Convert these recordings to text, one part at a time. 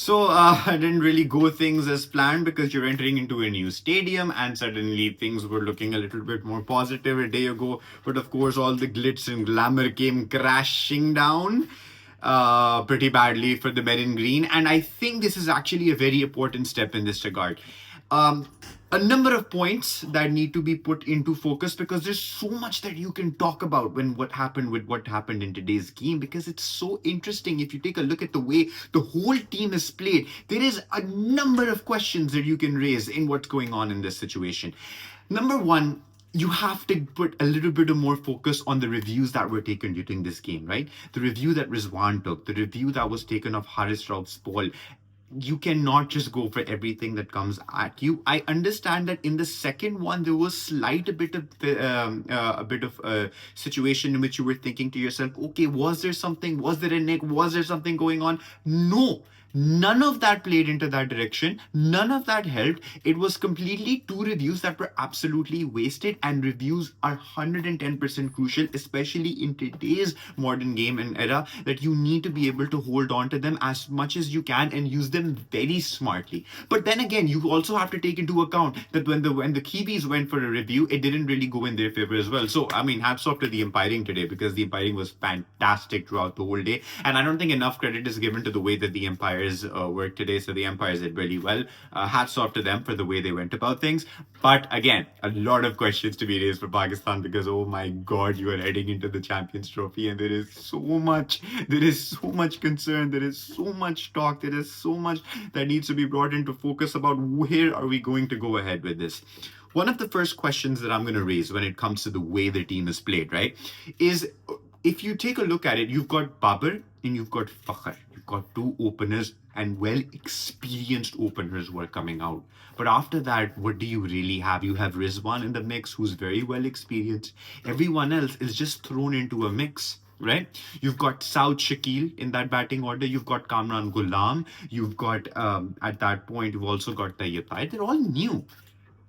I didn't really go things as planned because you're entering into a new stadium and suddenly things were looking a little bit more positive a day ago. But of course, all the glitz and glamour came crashing down pretty badly for the men in green. And I think this is actually a very important step in this regard. Um, a number of points that need to be put into focus because there's so much that you can talk about when what happened in today's game, because it's so interesting. If you take a look at the way the whole team is played, there is a number of questions that you can raise in what's going on in this situation. Number one, you have to put a little bit of more focus on the reviews that were taken during this game, right? The review that Rizwan took, the review that was taken of Haris Rauf's ball. You cannot just go for everything that comes at you. I understand that in the second one there was a bit of a situation in which you were thinking to yourself, okay, was there something? Was there a nick? Was there something going on? No. None of that played into that direction. None of that helped. It was completely two reviews that were absolutely wasted, and reviews are 110% crucial, especially in today's modern game and era, that you need to be able to hold on to them as much as you can and use them very smartly. But then again, you also have to take into account that when the Kiwis went for a review, it didn't really go in their favor as well. So I mean, hats off to the umpiring today, because the umpiring was fantastic throughout the whole day, and I don't think enough credit is given to the way that the umpires worked today. So the umpires did really well. Hats off to them for the way they went about things. But again, a lot of questions to be raised for Pakistan, because oh my God, you are heading into the Champions Trophy, and there is so much concern, there is so much talk, there is so much that needs to be brought into focus about where are we going to go ahead with this. One of the first questions that I'm going to raise when it comes to the way the team is played, right, is if you take a look at it, you've got Babar and you've got Fakhr. You've got two openers and well experienced openers who are coming out. But after that, what do you really have? You have Rizwan in the mix, who's very well experienced. Everyone else is just thrown into a mix. Right, you've got Saud Shakil in that batting order. You've got Kamran Ghulam. You've got at that point you've also got Tayyip Tayyip. They're all new.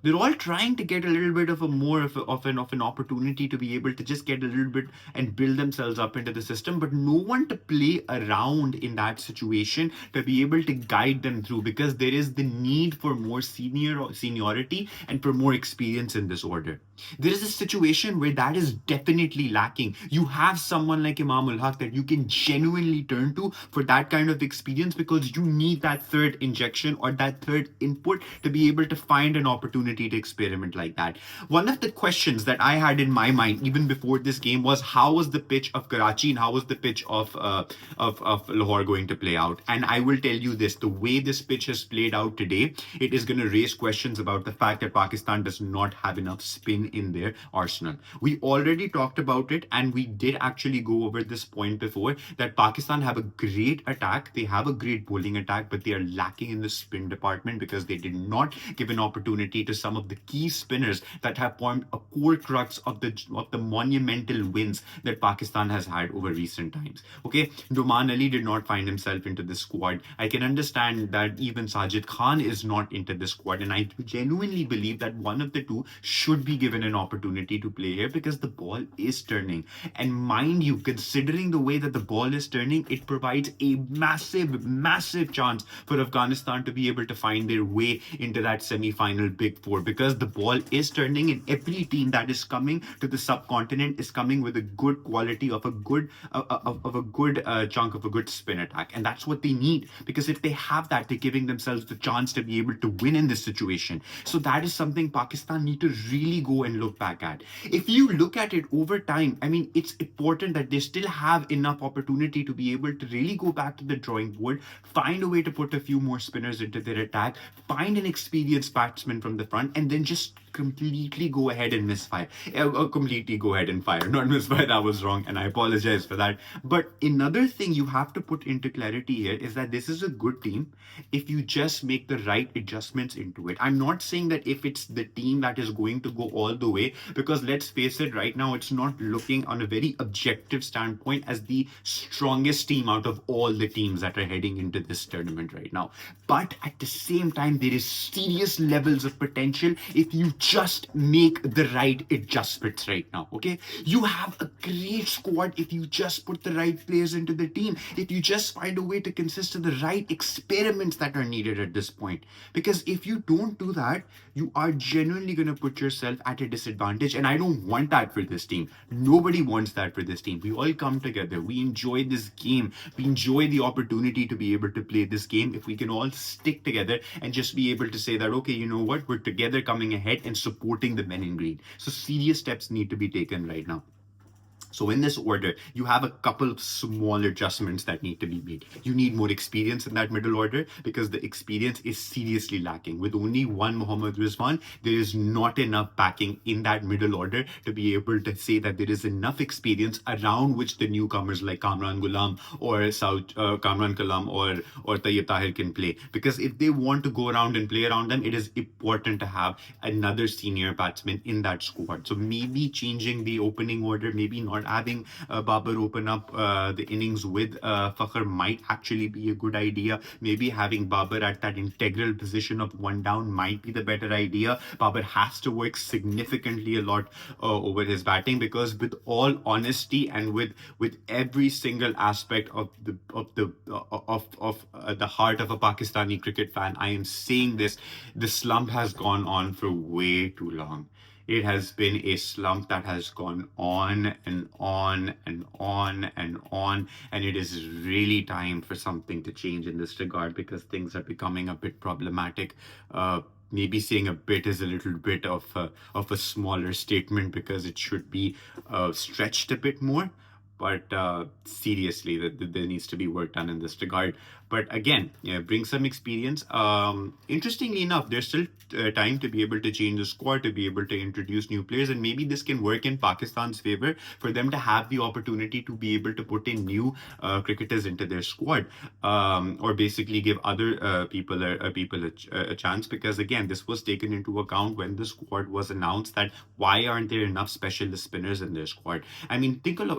They're all trying to get a little bit of a more of an opportunity to be able to just get a little bit and build themselves up into the system, but no one to play around in that situation to be able to guide them through, because there is the need for more seniority and for more experience in this order. There is a situation where that is definitely lacking. You have someone like Imam ul Haq that you can genuinely turn to for that kind of experience, because you need that third injection or that third input to be able to find an opportunity to experiment like that. One of the questions that I had in my mind even before this game was, how was the pitch of Karachi and how was the pitch of Lahore going to play out? And I will tell you this: the way this pitch has played out today, it is going to raise questions about the fact that Pakistan does not have enough spin in their arsenal. We already talked about it, and we did actually go over this point before, that Pakistan have a great attack, they have a great bowling attack, but they are lacking in the spin department because they did not give an opportunity to some of the key spinners that have formed a core crux of the monumental wins that Pakistan has had over recent times. Okay, Noman Ali did not find himself into the squad. I can understand that even Sajid Khan is not into the squad, and I genuinely believe that one of the two should be given an opportunity to play here, because the ball is turning. And mind you, considering the way that the ball is turning, it provides a massive chance for Afghanistan to be able to find their way into that semi-final big four, because the ball is turning, and every team that is coming to the subcontinent is coming with a good quality of a good chunk of a good spin attack, and that's what they need, because if they have that, they're giving themselves the chance to be able to win in this situation. So that is something Pakistan need to really go and look back at. If you look at it over time, I mean, it's important that they still have enough opportunity to be able to really go back to the drawing board, find a way to put a few more spinners into their attack, find an experienced batsman from the front, and then just completely go ahead and misfire. Completely go ahead and fire, not misfire. That was wrong, and I apologize for that. But another thing you have to put into clarity here is that this is a good team if you just make the right adjustments into it. I'm not saying that if it's the team that is going to go all the way, because let's face it, right now it's not looking on a very objective standpoint as the strongest team out of all the teams that are heading into this tournament right now. But at the same time, there is serious levels of potential if you just make the right adjustments right now. Okay, you have a great squad if you just put the right players into the team, if you just find a way to consist of the right experiments that are needed at this point. Because if you don't do that, you are genuinely going to put yourself at a disadvantage, and I don't want that for this team. Nobody wants that for this team. We all come together, we enjoy this game, we enjoy the opportunity to be able to play this game. If we can all stick together and just be able to say that, okay, you know what, we're together coming ahead and supporting the men in green. So serious steps need to be taken right now. So in this order, you have a couple of small adjustments that need to be made. You need more experience in that middle order because the experience is seriously lacking. With only one Mohammad Rizwan, there is not enough backing in that middle order to be able to say that there is enough experience around which the newcomers like Kamran Ghulam or Kamran Kalam or Tayyip Tahir can play. Because if they want to go around and play around them, it is important to have another senior batsman in that squad. So maybe changing the opening order, maybe not having Babar open up the innings with Fakhr might actually be a good idea. Maybe having Babar at that integral position of one down might be the better idea. Babar has to work significantly a lot over his batting, because with all honesty and with every single aspect of the heart of a Pakistani cricket fan, I am saying this: the slump has gone on for way too long. It has been a slump that has gone on and on and on and on, and it is really time for something to change in this regard, because things are becoming a bit problematic. Maybe saying a bit is a little bit of a smaller statement, because it should be stretched a bit more. But seriously, there needs to be work done in this regard. But again, yeah, bring some experience. Interestingly enough, there's still time to be able to change the squad, to be able to introduce new players, and maybe this can work in Pakistan's favor for them to have the opportunity to be able to put in new cricketers into their squad, or basically give other people a chance. Because again, this was taken into account when the squad was announced, that why aren't there enough specialist spinners in their squad? I mean, think of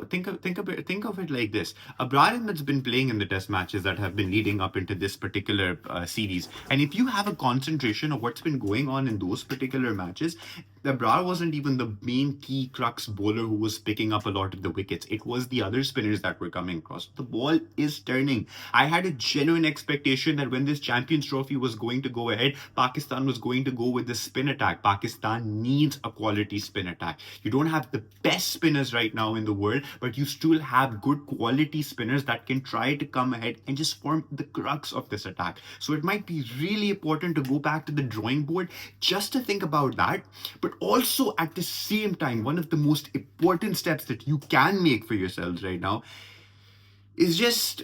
it like this: Abrar Ahmed's been playing in the test matches that have been leading up into this particular series, and if you have a concentration of what's been going on in those particular matches, Abrar wasn't even the main key crux bowler who was picking up a lot of the wickets. It was the other spinners that were coming across. The ball is turning. I had a genuine expectation that when this Champions Trophy was going to go ahead, Pakistan was going to go with the spin attack. Pakistan needs a quality spin attack. You don't have the best spinners right now in the world, but you still have good quality spinners that can try to come ahead and just form the crux of this attack. So it might be really important to go back to the drawing board just to think about that. But also at the same time, one of the most important steps that you can make for yourselves right now is just,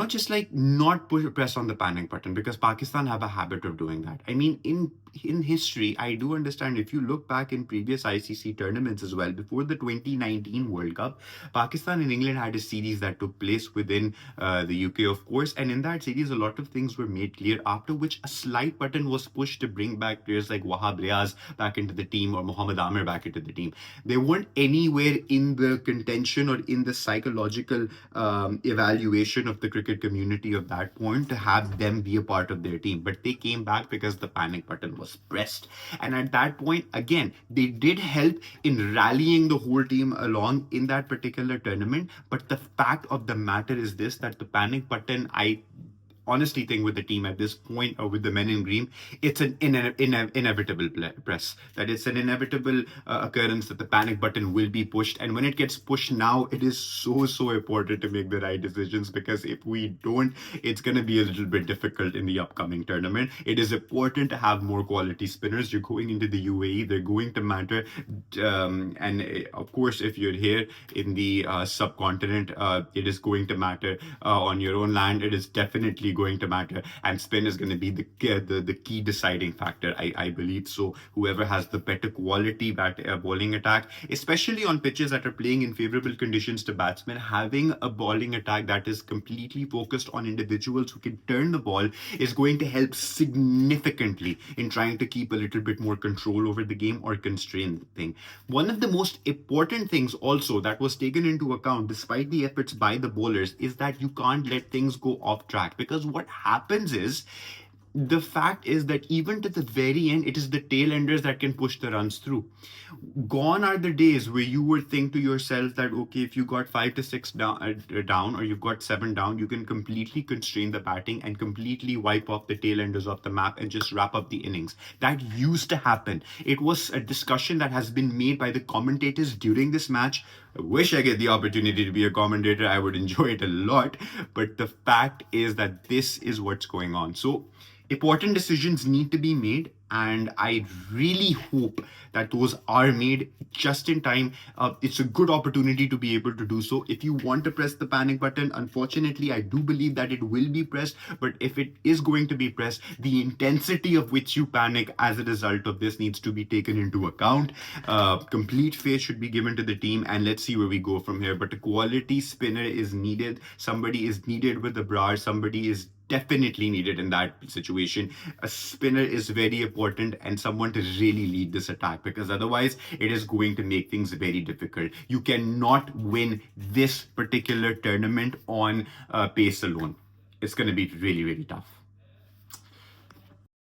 just like not press on the panic button, because Pakistan have a habit of doing that. I mean, in history, I do understand, if you look back in previous ICC tournaments as well, before the 2019 World Cup, Pakistan and England had a series that took place within the UK, of course, and in that series, a lot of things were made clear, after which a slight button was pushed to bring back players like Wahab Riaz back into the team, or Mohammad Amir back into the team. They weren't anywhere in the contention or in the psychological evaluation of the cricket community of that point to have them be a part of their team, but they came back because the panic button was pressed. And at that point, again, they did help in rallying the whole team along in that particular tournament. But the fact of the matter is this, that the panic button, I honestly think with the team at this point, or with the men in green, it's an inevitable press. That it's an inevitable occurrence that the panic button will be pushed. And when it gets pushed now, it is so important to make the right decisions, because if we don't, it's going to be a little bit difficult in the upcoming tournament. It is important to have more quality spinners. You're going into the UAE, they're going to matter. And of course, if you're here in the subcontinent, it is going to matter. On your own land, it is definitely going to matter, and spin is going to be the key deciding factor, I believe. So whoever has the better quality bowling attack, especially on pitches that are playing in favorable conditions to batsmen, having a bowling attack that is completely focused on individuals who can turn the ball is going to help significantly in trying to keep a little bit more control over the game or constrain the thing. One of the most important things also that was taken into account despite the efforts by the bowlers is that you can't let things go off track, because what happens is the fact is that even to the very end, it is the tail enders that can push the runs through. Gone are the days where you would think to yourself that, okay, if you got 5 to 6 down, or you've got 7 down, you can completely constrain the batting and completely wipe off the tail enders off the map and just wrap up the innings. That used to happen. It was a discussion that has been made by the commentators during this match. I wish I get the opportunity to be a commentator. I would enjoy it a lot. But the fact is that this is what's going on. So important decisions need to be made, and I really hope that those are made just in time. It's a good opportunity to be able to do so. If you want to press the panic button, unfortunately I do believe that it will be pressed, but if it is going to be pressed, the intensity of which you panic as a result of this needs to be taken into account. Complete faith should be given to the team, and let's see where we go from here. But a quality spinner is needed. Somebody is needed with the Brar. Somebody is definitely needed in that situation. A spinner is very important, and someone to really lead this attack, because otherwise it is going to make things very difficult. You cannot win this particular tournament on pace alone. It's going to be really, really tough.